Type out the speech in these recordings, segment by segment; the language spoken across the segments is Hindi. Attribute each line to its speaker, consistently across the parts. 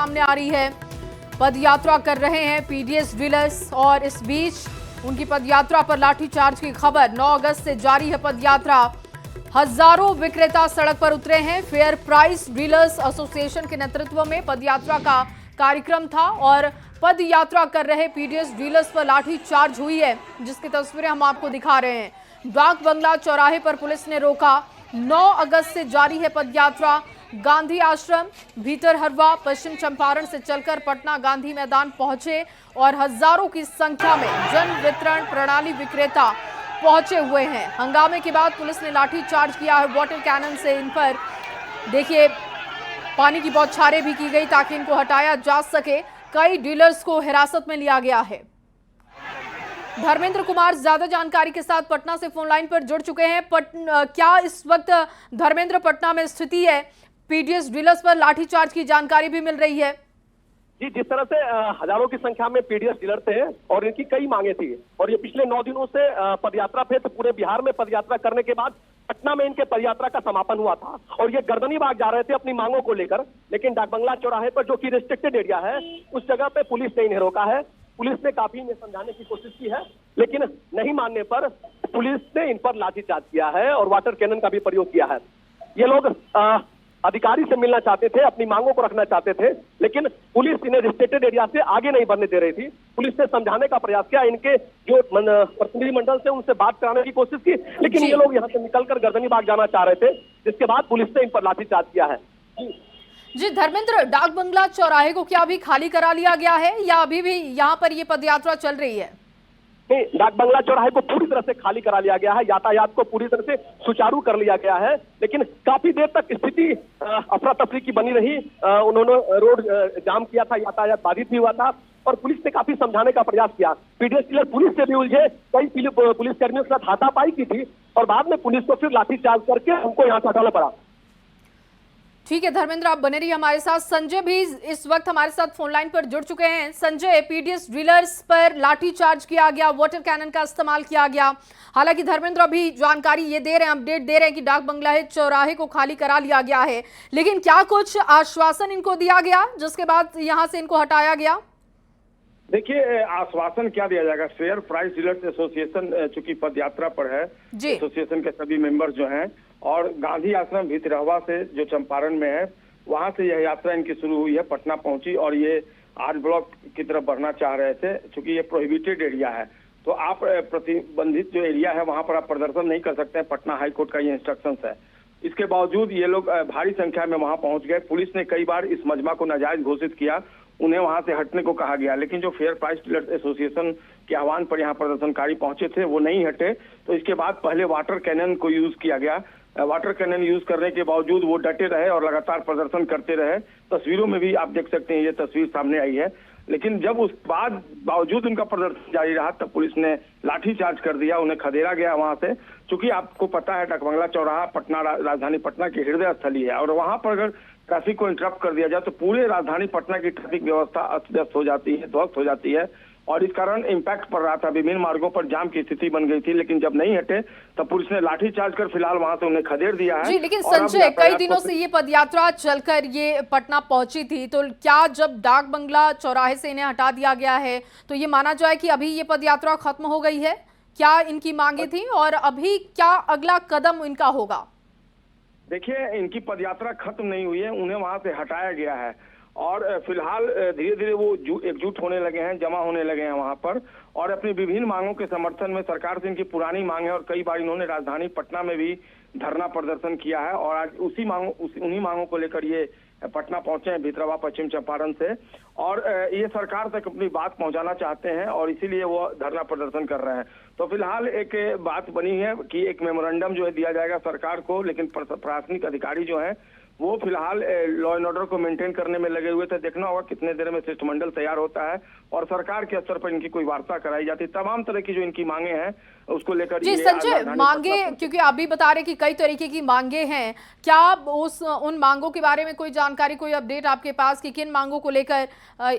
Speaker 1: सामने आ रही है। पदयात्रा कर रहे हैं पीडीएस डीलर्स और इस बीच उनकी पदयात्रा पर लाठीचार्ज की खबर। 9 अगस्त से जारी है पदयात्रा। हजारों विक्रेता सड़क पर उतरे हैं। फेयर प्राइस डीलर्स एसोसिएशन के नेतृत्व में पदयात्रा का कार्यक्रम था और पदयात्रा कर रहे पीडीएस डीलर्स पर लाठीचार्ज हुई है, जिसकी तस्वीरें हम आपको दिखा रहे हैं। डाक बंगला चौराहे पर पुलिस ने रोका। 9 अगस्त से जारी है पदयात्रा। गांधी आश्रम, भीतरहरवा, पश्चिम चंपारण से चलकर पटना गांधी मैदान पहुंचे और हजारों की संख्या में जन वितरण प्रणाली विक्रेता पहुंचे हुए हैं। हंगामे के बाद पुलिस ने लाठीचार्ज किया है वाटर कैनन से। इन पर देखिए पानी की बौछारें भी की गई ताकि इनको हटाया जा सके। कई डीलर्स को हिरासत में लिया गया है। धर्मेंद्र कुमार ज्यादा जानकारी के साथ पटना से फोन लाइन पर जुड़ चुके हैं। क्या इस वक्त धर्मेंद्र पटना में स्थिति है? पीडीएस डीलर्स पर लाठीचार्ज की जानकारी भी मिल रही है।
Speaker 2: जी, जिस तरह से हजारों की संख्या में पीडीएस डीलर थे और इनकी कई मांगे थी और ये पिछले 9 दिनों से पदयात्रा पे तो पूरे बिहार में पदयात्रा करने के बाद पटना में इनके पदयात्रा का समापन हुआ था और ये गर्दनी बाग जा रहे थे अपनी मांगों को लेकर। लेकिन डाक बंगला चौराहे पर जो कि रिस्ट्रिक्टेड एरिया है उस जगह पे पुलिस ने इन्हें रोका है। पुलिस ने काफी इन्हें समझाने की कोशिश की है, लेकिन नहीं मानने पर पुलिस ने इन पर लाठीचार्ज किया है और वाटर कैनन का भी प्रयोग किया है। ये लोग अधिकारी से मिलना चाहते थे, अपनी मांगों को रखना चाहते थे, लेकिन पुलिस इन्हें रिस्ट्रिक्टेड एरिया से आगे नहीं बढ़ने दे रही थी। पुलिस ने समझाने का प्रयास किया, इनके जो प्रतिनिधिमंडल से उनसे बात कराने की कोशिश की, लेकिन ये लोग यहाँ से निकलकर गर्दनी बाग जाना चाह रहे थे, जिसके बाद पुलिस ने इन पर लाठीचार्ज किया है।
Speaker 1: जी धर्मेंद्र, डाक बंगला चौराहे को क्या अभी खाली करा लिया गया है या अभी भी यहाँ पर ये पदयात्रा चल रही है?
Speaker 2: नहीं, डाक बंगला चौराहे को पूरी तरह से खाली करा लिया गया है। यातायात को पूरी तरह से सुचारू कर लिया गया है, लेकिन काफी देर तक स्थिति अफरा तफरी की बनी रही। उन्होंने रोड जाम किया था, यातायात बाधित भी हुआ था और पुलिस ने काफी समझाने का प्रयास किया। पीडीएस डीलर पुलिस से भी उलझे, कई पुलिस कर्मियों के साथ हाथापाई की थी और बाद में पुलिस को फिर लाठीचार्ज करके हमको यहाँ से हटाना पड़ा।
Speaker 1: ठीक है धर्मेंद्र, आप बने रहिए हमारे साथ। संजय भी इस वक्त हमारे साथ फोन लाइन पर जुड़ चुके हैं। संजय, पीडीएस डीलर्स पर लाठीचार्ज किया गया, वाटर कैनन का इस्तेमाल किया गया। हालांकि धर्मेंद्र अभी जानकारी ये दे रहे हैं, अपडेट दे रहे हैं कि डाक बंगला चौराहे को खाली करा लिया गया है, लेकिन क्या कुछ आश्वासन इनको दिया गया जिसके बाद यहाँ से इनको हटाया गया?
Speaker 3: देखिए, आश्वासन क्या दिया जाएगा। फेयर प्राइस डीलर्स एसोसिएशन चूंकि पदयात्रा पर है, एसोसिएशन के सभी मेंबर जो हैं और गांधी आश्रम भीतरहवा से जो चंपारण में है वहां से यह यात्रा इनकी शुरू हुई है, पटना पहुंची और ये आर ब्लॉक की तरफ बढ़ना चाह रहे थे। चूंकि ये प्रोहिबिटेड एरिया है तो आप प्रतिबंधित जो एरिया है वहां पर आप प्रदर्शन नहीं कर सकते हैं, पटना हाई कोर्ट का ये इंस्ट्रक्शंस है। इसके बावजूद ये लोग भारी संख्या में वहां पहुंच गए। पुलिस ने कई बार इस मजमा को नाजायज घोषित किया, उन्हें वहां से हटने को कहा गया, लेकिन जो फेयर प्राइस डीलर्स एसोसिएशन के आह्वान पर यहाँ प्रदर्शनकारी पहुंचे थे वो नहीं हटे। तो इसके बाद पहले वाटर कैनन को यूज किया गया। वाटर कैनन यूज करने के बावजूद वो डटे रहे और लगातार प्रदर्शन करते रहे। तस्वीरों में भी आप देख सकते हैं, ये तस्वीर सामने आई है। लेकिन जब उस बाद बावजूद उनका प्रदर्शन जारी रहा तब पुलिस ने लाठीचार्ज कर दिया, उन्हें खदेड़ा गया वहां से। चूंकि आपको पता है डाक बंगला चौराहा पटना राजधानी पटना की हृदय स्थली है और वहां पर अगर ट्रैफिक को इंटरप्ट कर दिया जाए तो पूरे राजधानी पटना की ट्रैफिक व्यवस्था अस्त व्यस्त हो जाती है, ध्वस्त हो जाती है और इस कारण इम्पैक्ट पड़ रहा था। विभिन्न मार्गों पर जाम की स्थिति बन गई थी, लेकिन जब नहीं हटे तब पुलिस ने लाठीचार्ज कर फिलहाल वहां से उन्हें खदेड़ दिया है।
Speaker 1: जी, लेकिन संजय, कई दिनों से ये पदयात्रा चलकर ये पटना पहुंची थी, तो क्या जब डाक बंगला चौराहे से इन्हें हटा दिया गया है तो ये माना जाए कि अभी ये पदयात्रा खत्म हो गई है? क्या इनकी मांगे थी और अभी क्या अगला कदम इनका होगा?
Speaker 3: देखिए, इनकी पदयात्रा खत्म नहीं हुई है, उन्हें वहां से हटाया गया है और फिलहाल धीरे धीरे वो एकजुट होने लगे हैं, जमा होने लगे हैं वहां पर और अपनी विभिन्न मांगों के समर्थन में सरकार से इनकी पुरानी मांग है और कई बार इन्होंने राजधानी पटना में भी धरना प्रदर्शन किया है और आज उन्हीं मांगों को लेकर ये पटना पहुंचे हैं भीतरहवा पश्चिम चंपारण से और ये सरकार तक अपनी बात पहुंचाना चाहते हैं और इसीलिए वो धरना प्रदर्शन कर रहे हैं। तो फिलहाल एक बात बनी है कि एक मेमोरेंडम जो है दिया जाएगा सरकार को, लेकिन प्रशासनिक अधिकारी जो हैं वो फिलहाल लॉ एंड ऑर्डर को मेंटेन करने में लगे हुए थे। देखना होगा कितने देर में शिष्टमंडल तैयार होता है और सरकार के स्तर पर इनकी कोई वार्ता कराई जाती है। तमाम तरह की जो इनकी मांगे हैं उसको लेकर
Speaker 1: जी संजय, मांगे क्योंकि आप भी बता रहे कि कई तरीके की मांगे हैं, क्या उन मांगों के बारे में कोई जानकारी, कोई अपडेट आपके पास कि किन मांगों को लेकर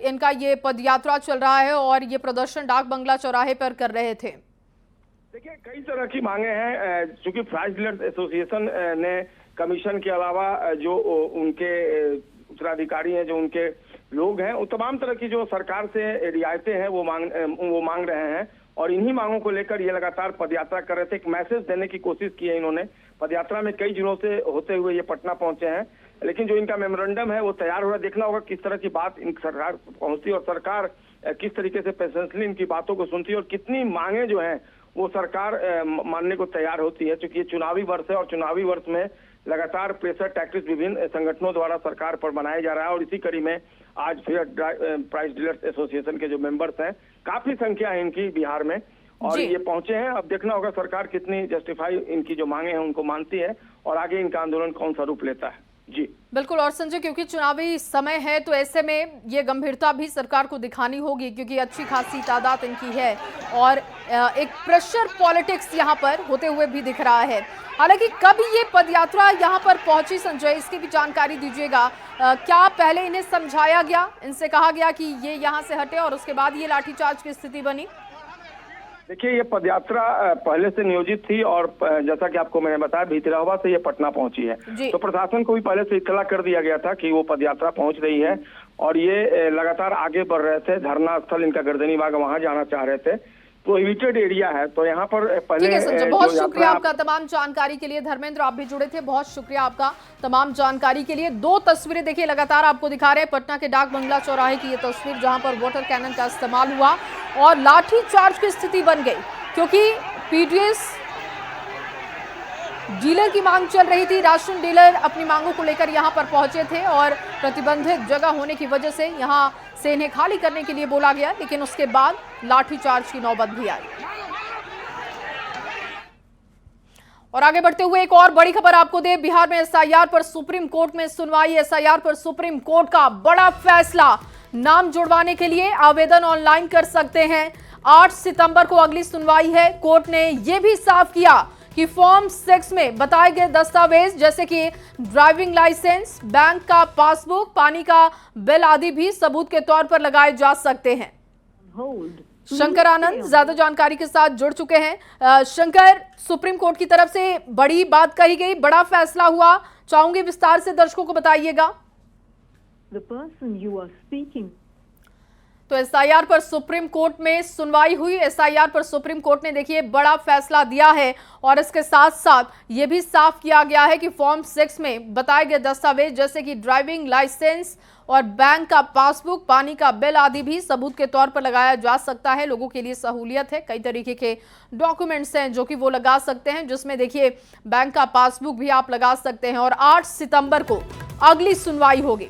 Speaker 1: इनका ये पदयात्रा चल रहा है और ये प्रदर्शन डाक बंगला चौराहे पर कर रहे थे?
Speaker 3: देखिए, कई तरह की मांगे हैं। चूंकि प्राइस डीलर्स एसोसिएशन ने कमीशन के अलावा जो उनके उत्तराधिकारी हैं, जो उनके लोग हैं, वो तमाम तरह की जो सरकार से रियायतें हैं वो मांग रहे हैं। और इन्हीं मांगों को लेकर ये लगातार पदयात्रा कर रहे थे। एक मैसेज देने की कोशिश की है इन्होंने। पदयात्रा में कई जिलों से होते हुए ये पटना पहुंचे हैं, लेकिन जो इनका मेमोरेंडम है वो तैयार हो रहा है। देखना होगा किस तरह की बात इन सरकार पहुंचती और सरकार किस तरीके से पेशेंसली इनकी बातों को सुनती है और कितनी मांगे जो हैं वो सरकार मानने को तैयार होती है। क्योंकि ये चुनावी वर्ष है और चुनावी वर्ष में लगातार प्रेशर टैक्टिक्स विभिन्न संगठनों द्वारा सरकार पर बनाया जा रहा है। और इसी कड़ी में आज फेयर प्राइस डीलर्स एसोसिएशन के जो मेंबर्स हैं, काफी संख्या है इनकी बिहार में, और ये पहुंचे हैं। अब देखना होगा सरकार कितनी जस्टिफाई इनकी जो मांगे हैं उनको मानती है और आगे इनका आंदोलन कौन सा रूप लेता है। जी
Speaker 1: बिल्कुल। और संजय, क्योंकि चुनावी समय है तो ऐसे में ये गंभीरता भी सरकार को दिखानी होगी, क्योंकि अच्छी खासी तादाद इनकी है और एक प्रेशर पॉलिटिक्स यहाँ पर होते हुए भी दिख रहा है। हालांकि कब ये पदयात्रा यहाँ पर पहुंची संजय, इसकी भी जानकारी दीजिएगा। क्या पहले इन्हें समझाया गया, इनसे कहा गया कि ये यहाँ से हटे और उसके बाद ये लाठीचार्ज की स्थिति बनी?
Speaker 3: देखिए, ये पदयात्रा पहले से नियोजित थी और जैसा कि आपको मैंने बताया भीतरहवा से ये पटना पहुंची है। तो प्रशासन को भी पहले से इत्तला कर दिया गया था कि वो पदयात्रा पहुंच रही है और ये लगातार आगे बढ़ रहे थे। धरना स्थल इनका गर्दनी बाग, वहां जाना चाह रहे थे। प्रोहिबिटेड एरिया है तो यहाँ पर पहले।
Speaker 1: ठीक है संजय, बहुत शुक्रिया आपका तमाम जानकारी के लिए। धर्मेंद्र, आप भी जुड़े थे, बहुत शुक्रिया आपका तमाम जानकारी के लिए। दो तस्वीरें देखिए लगातार आपको दिखा रहे हैं। पटना के डाक बंगला चौराहे की ये तस्वीर जहां पर वाटर कैनन का इस्तेमाल हुआ और लाठी चार्ज की स्थिति बन गई, क्योंकि पीडीएस डीलर की मांग चल रही थी। राशन डीलर अपनी मांगों को लेकर यहां पर पहुंचे थे और प्रतिबंधित जगह होने की वजह से यहां से इन्हें खाली करने के लिए बोला गया, लेकिन उसके बाद लाठीचार्ज की नौबत भी आई। और आगे बढ़ते हुए एक और बड़ी खबर आपको दे। बिहार में एसआईआर पर सुप्रीम कोर्ट में सुनवाई। एसआईआर पर सुप्रीम कोर्ट का बड़ा फैसला। नाम जुड़वाने के लिए आवेदन ऑनलाइन कर सकते हैं। 8 सितंबर को अगली सुनवाई है। कोर्ट ने यह भी साफ किया कि फॉर्म 6 में बताए गए दस्तावेज जैसे कि ड्राइविंग लाइसेंस, बैंक का पासबुक, पानी का बिल आदि भी सबूत के तौर पर लगाए जा सकते हैं। शंकर आनंद ज्यादा जानकारी के साथ जुड़ चुके हैं। शंकर, सुप्रीम कोर्ट की तरफ से बड़ी बात कही गई, बड़ा फैसला हुआ, चाहूंगी विस्तार से दर्शकों को बताइएगा। तो एसआईआर पर सुप्रीम कोर्ट में सुनवाई हुई। एसआईआर पर सुप्रीम कोर्ट ने देखिए बड़ा फैसला दिया है और इसके साथ साथ ये भी साफ किया गया है कि फॉर्म 6 में बताए गए दस्तावेज जैसे कि ड्राइविंग लाइसेंस और बैंक का पासबुक, पानी का बिल आदि भी सबूत के तौर पर लगाया जा सकता है। लोगों के लिए सहूलियत है। कई तरीके के डॉक्यूमेंट्स हैं जो कि वो लगा सकते हैं, जिसमें देखिए बैंक का पासबुक भी आप लगा सकते हैं। और 8 सितंबर को अगली सुनवाई होगी।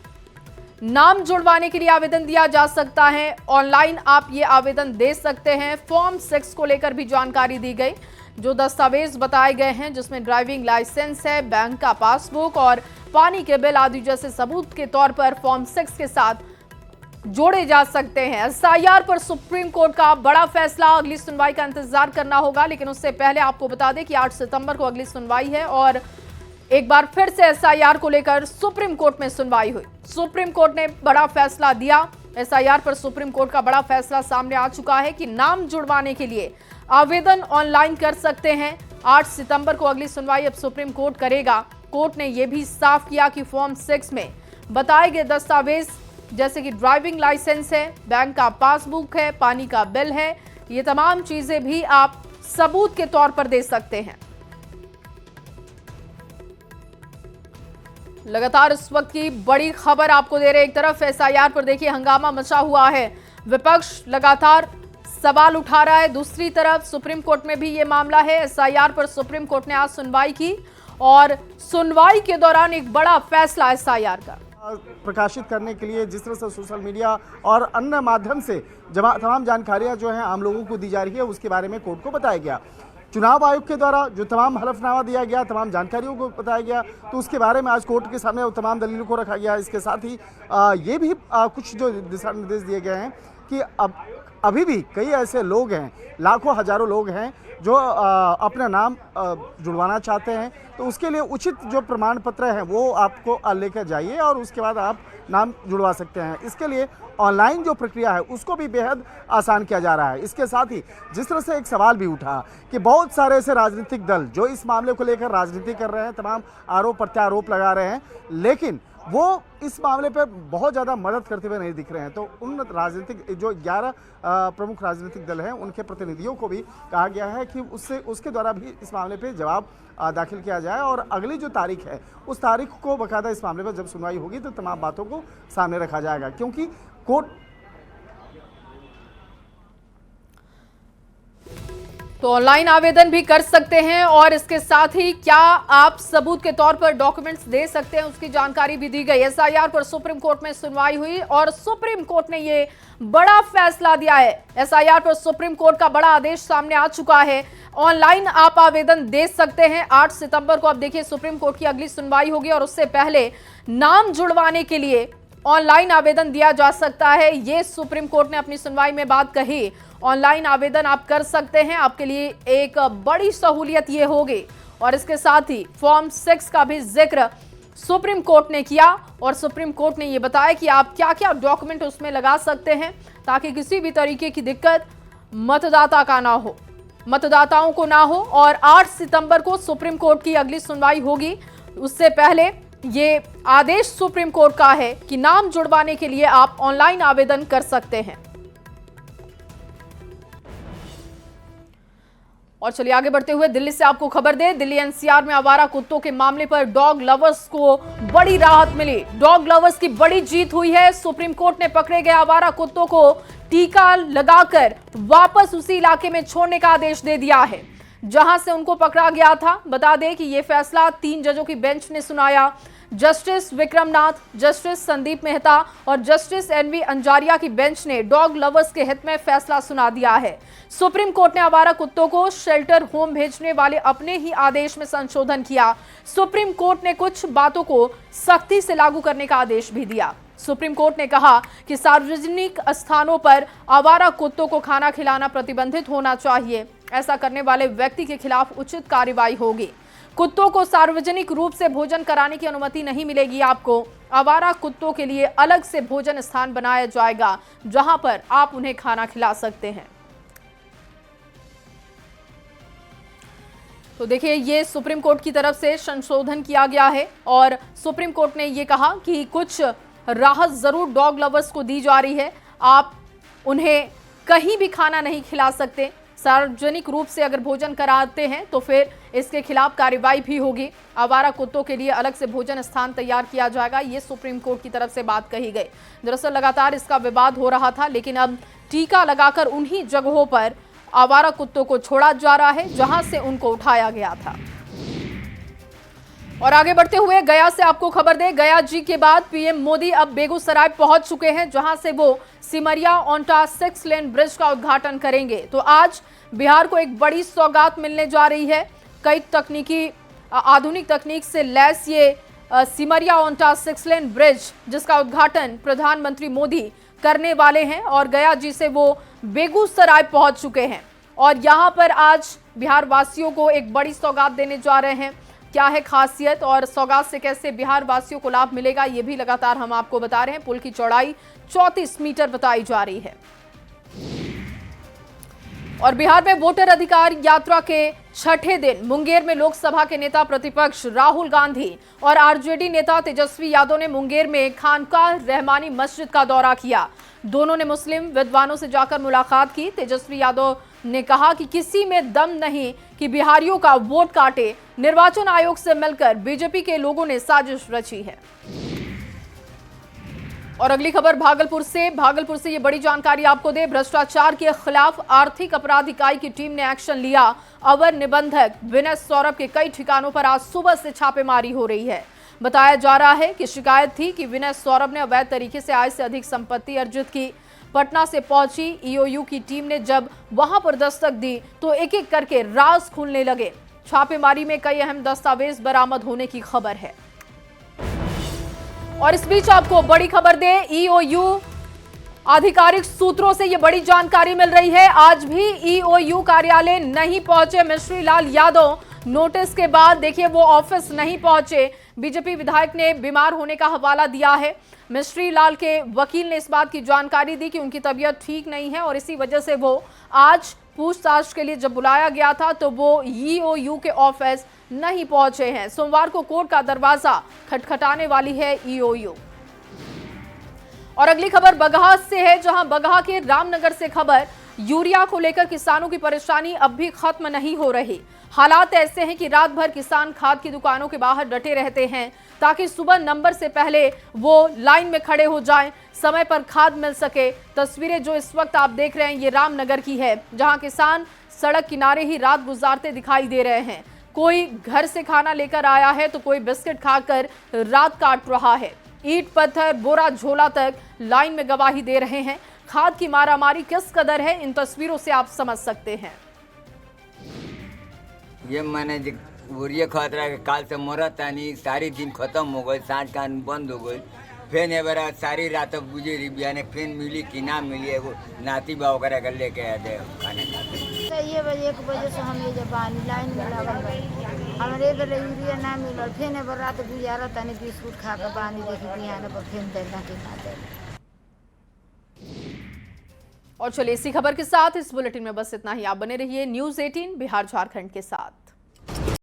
Speaker 1: नाम जुड़वाने के लिए आवेदन दिया जा सकता है। ऑनलाइन आप ये आवेदन दे सकते हैं। फॉर्म 6 को लेकर भी जानकारी दी गई। जो दस्तावेज बताए गए हैं जिसमें ड्राइविंग लाइसेंस है, बैंक का पासबुक और पानी के बिल आदि जैसे सबूत के तौर पर फॉर्म 6 के साथ जोड़े जा सकते हैं। एसआईआर पर सुप्रीम कोर्ट का बड़ा फैसला। अगली सुनवाई का इंतजार करना होगा, लेकिन उससे पहले आपको बता दें कि 8 सितंबर को अगली सुनवाई है और एक बार फिर से एसआईआर को लेकर सुप्रीम कोर्ट में सुनवाई हुई। सुप्रीम कोर्ट ने बड़ा फैसला दिया। एसआईआर पर सुप्रीम कोर्ट का बड़ा फैसला सामने आ चुका है कि नाम जुड़वाने के लिए आवेदन ऑनलाइन कर सकते हैं। 8 सितंबर को अगली सुनवाई अब सुप्रीम कोर्ट करेगा। कोर्ट ने यह भी साफ किया कि फॉर्म 6 में बताए गए दस्तावेज जैसे कि ड्राइविंग लाइसेंस है, बैंक का पासबुक है, पानी का बिल है, ये तमाम चीजें भी आप सबूत के तौर पर दे सकते हैं। लगातार इस वक्त की बड़ी खबर आपको दे रहे। एक तरफ एसआईआर पर देखिए हंगामा मचा हुआ है, विपक्ष लगातार सवाल उठा रहा है। दूसरी तरफ सुप्रीम कोर्ट में भी ये मामला है। एसआईआर पर सुप्रीम कोर्ट ने आज सुनवाई की और सुनवाई के दौरान एक बड़ा फैसला एसआईआर का
Speaker 4: प्रकाशित करने के लिए जिस तरह से सोशल मीडिया और अन्य माध्यम से तमाम जानकारियां जो हैं आम लोगों को दी जा रही है, उसके बारे में कोर्ट को बताया गया। चुनाव आयोग के द्वारा जो तमाम हलफनामा दिया गया, तमाम जानकारियों को बताया गया, तो उसके बारे में आज कोर्ट के सामने तमाम दलीलों को रखा गया। इसके साथ ही ये भी कुछ जो दिशा निर्देश दिए गए हैं कि अभी भी कई ऐसे लोग हैं, लाखों हजारों लोग हैं जो अपना नाम जुड़वाना चाहते हैं, तो उसके लिए उचित जो प्रमाण पत्र हैं वो आपको लेकर जाइए और उसके बाद आप नाम जुड़वा सकते हैं। इसके लिए ऑनलाइन जो प्रक्रिया है उसको भी बेहद आसान किया जा रहा है। इसके साथ ही जिस तरह से एक सवाल भी उठा कि बहुत सारे ऐसे राजनीतिक दल जो इस मामले को लेकर राजनीति कर रहे हैं, तमाम आरोप प्रत्यारोप लगा रहे हैं, लेकिन वो इस मामले पर बहुत ज़्यादा मदद करते हुए नहीं दिख रहे हैं। तो उन राजनीतिक जो 11 प्रमुख राजनीतिक दल हैं उनके प्रतिनिधियों को भी कहा गया है कि उसके द्वारा भी इस मामले पे जवाब दाखिल किया जाए और अगली जो तारीख है उस तारीख को बाकायदा इस मामले पर जब सुनवाई होगी तो तमाम बातों को सामने रखा जाएगा, क्योंकि कोर्ट
Speaker 1: तो ऑनलाइन आवेदन भी कर सकते हैं और इसके साथ ही क्या आप सबूत के तौर पर डॉक्यूमेंट्स दे सकते हैं उसकी जानकारी भी दी गई। एसआईआर पर सुप्रीम कोर्ट में सुनवाई हुई और सुप्रीम कोर्ट ने ये बड़ा फैसला दिया है। एसआईआर पर सुप्रीम कोर्ट का बड़ा आदेश सामने आ चुका है। ऑनलाइन आप आवेदन दे सकते हैं। 8 सितंबर को अब देखिए सुप्रीम कोर्ट की अगली सुनवाई होगी और उससे पहले नाम जुड़वाने के लिए ऑनलाइन आवेदन दिया जा सकता है। ये सुप्रीम कोर्ट ने अपनी सुनवाई में बात कही। ऑनलाइन आवेदन आप कर सकते हैं, आपके लिए एक बड़ी सहूलियत ये होगी। और इसके साथ ही फॉर्म 6 का भी जिक्र सुप्रीम कोर्ट ने किया और सुप्रीम कोर्ट ने ये बताया कि आप क्या क्या डॉक्यूमेंट उसमें लगा सकते हैं ताकि किसी भी तरीके की दिक्कत मतदाताओं को ना हो। और 8 सितंबर को सुप्रीम कोर्ट की अगली सुनवाई होगी। उससे पहले ये आदेश सुप्रीम कोर्ट का है कि नाम जुड़वाने के लिए आप ऑनलाइन आवेदन कर सकते हैं। और चलिए आगे बढ़ते हुए दिल्ली से आपको खबर दें। दिल्ली एनसीआर में आवारा कुत्तों के मामले पर डॉग लवर्स को बड़ी राहत मिली। डॉग लवर्स की बड़ी जीत हुई है। सुप्रीम कोर्ट ने पकड़े गए आवारा कुत्तों को टीका लगाकर वापस उसी इलाके में छोड़ने का आदेश दे दिया है जहां से उनको पकड़ा गया था। बता दें कि यह फैसला 3 जजों की बेंच ने सुनाया। जस्टिस विक्रमनाथ, जस्टिस संदीप मेहता और जस्टिस एनवी अंजारिया की बेंच ने डॉग लवर्स के हित में फैसला सुना दिया है। सुप्रीम कोर्ट ने आवारा कुत्तों को शेल्टर होम भेजने वाले अपने ही आदेश में संशोधन किया। सुप्रीम कोर्ट ने कुछ बातों को सख्ती से लागू करने का आदेश भी दिया। सुप्रीम कोर्ट ने कहा कि सार्वजनिक स्थानों पर आवारा कुत्तों को खाना खिलाना प्रतिबंधित होना चाहिए। ऐसा करने वाले व्यक्ति के खिलाफ उचित कार्रवाई होगी। कुत्तों को सार्वजनिक रूप से भोजन कराने की अनुमति नहीं मिलेगी। आपको आवारा कुत्तों के लिए अलग से भोजन स्थान बनाया जाएगा जहां पर आप उन्हें खाना खिला सकते हैं। तो देखिए ये सुप्रीम कोर्ट की तरफ से संशोधन किया गया है और सुप्रीम कोर्ट ने ये कहा कि कुछ राहत जरूर डॉग लवर्स को दी जा रही है। आप उन्हें कहीं भी खाना नहीं खिला सकते। सार्वजनिक रूप से अगर भोजन कराते हैं तो फिर इसके खिलाफ कार्रवाई भी होगी। आवारा कुत्तों के लिए अलग से भोजन स्थान तैयार किया जाएगा। ये सुप्रीम कोर्ट की तरफ से बात कही गई। दरअसल लगातार इसका विवाद हो रहा था, लेकिन अब टीका लगाकर उन्हीं जगहों पर आवारा कुत्तों को छोड़ा जा रहा है जहां से उनको उठाया गया था। और आगे बढ़ते हुए गया से आपको खबर दें। गया जी के बाद पीएम मोदी अब बेगूसराय पहुंच चुके हैं जहां से वो सिमरिया ओंटा 6 लेन ब्रिज का उद्घाटन करेंगे। तो आज बिहार को एक बड़ी सौगात मिलने जा रही है। कई आधुनिक तकनीक से लैस ये सिमरिया ओंटा 6 लेन ब्रिज जिसका उद्घाटन प्रधानमंत्री मोदी करने वाले हैं और गया जी से वो बेगूसराय पहुंच चुके हैं और यहां पर आज बिहार वासियों को एक बड़ी सौगात देने जा रहे हैं। क्या है खासियत और सौगात से कैसे बिहार वासियों को लाभ मिलेगा, ये भी लगातार हम आपको बता रहे हैं। पुल की चौड़ाई 34 मीटर बताई जा रही है। और बिहार में वोटर अधिकार यात्रा के 6ठे दिन मुंगेर में लोकसभा के नेता प्रतिपक्ष राहुल गांधी और आरजेडी नेता तेजस्वी यादव ने मुंगेर में खानकाह रहमानी मस्जिद का दौरा किया। दोनों ने मुस्लिम विद्वानों से जाकर मुलाकात की। तेजस्वी यादव ने कहा कि किसी में दम नहीं कि बिहारियों का वोट काटे। निर्वाचन आयोग से मिलकर बीजेपी के लोगों ने साजिश रची है। और अगली खबर भागलपुर से ये बड़ी जानकारी आपको दे। भ्रष्टाचार के खिलाफ आर्थिक अपराध इकाई की टीम ने एक्शन लिया। अवर निबंधक विनय सौरभ के कई ठिकानों पर आज सुबह से छापेमारी हो रही है। बताया जा रहा है कि शिकायत थी कि विनय सौरभ ने अवैध तरीके से आय से अधिक संपत्ति अर्जित की। पटना से पहुंची ईओयू की टीम ने जब वहां पर दस्तक दी तो एक एक करके राज खुलने लगे। छापेमारी में कई अहम दस्तावेज बरामद होने की खबर है। और इस बीच आपको बड़ी खबर दे, ईओयू आधिकारिक सूत्रों से यह बड़ी जानकारी मिल रही है। आज भी ईओयू कार्यालय नहीं पहुंचे मिश्री लाल यादव। नोटिस के बाद देखिए वो ऑफिस नहीं पहुंचे। बीजेपी विधायक ने बीमार होने का हवाला दिया है। मिस्ट्री लाल के वकील ने इस बात की जानकारी दी कि उनकी तबीयत ठीक नहीं है और इसी वजह से वो आज पूछताछ के लिए जब बुलाया गया था तो वो ईओयू के ऑफिस नहीं पहुंचे हैं। सोमवार को कोर्ट का दरवाजा खटखटाने वाली है ईओयू। और अगली खबर बगहा से है, जहां बगहा के रामनगर से खबर, यूरिया को लेकर किसानों की परेशानी अब भी खत्म नहीं हो रही। हालात ऐसे हैं कि रात भर किसान खाद की दुकानों के बाहर डटे रहते हैं ताकि सुबह नंबर से पहले वो लाइन में खड़े हो जाएं, समय पर खाद मिल सके। तस्वीरें जो इस वक्त आप देख रहे हैं ये रामनगर की है, जहां किसान सड़क किनारे ही रात गुजारते दिखाई दे रहे हैं। कोई घर से खाना लेकर आया है तो कोई बिस्किट खाकर रात काट रहा है। ईंट पत्थर बोरा झोला तक लाइन में गवाही दे रहे हैं। खाद की मारामारी किस कदर है इन तस्वीरों से आप समझ सकते हैं।
Speaker 5: ये मैंने यूरिया खतरा के काल से मरत नहीं, सारी दिन खत्म हो गई, सांझ का बंद हो गई। फिर ये बार सारी रात गुजरी, बिहाने फिर मिली कि ना मिली, एगो नाती बा वगैरह कर लेके आ दे खाने का।
Speaker 6: ये बजे 1 बजे से हम ये पानी लाइन में लगल गए, हमारे इधर यूरिया ना मिलल। फिर एबर रात गुजारा तनी बिस्कुट खा के पानी देखी बिहाने पर फिर देना कि ना देना।
Speaker 1: और चलिए इसी खबर के साथ इस बुलेटिन में बस इतना ही। आप बने रहिए न्यूज़ 18 बिहार झारखंड के साथ।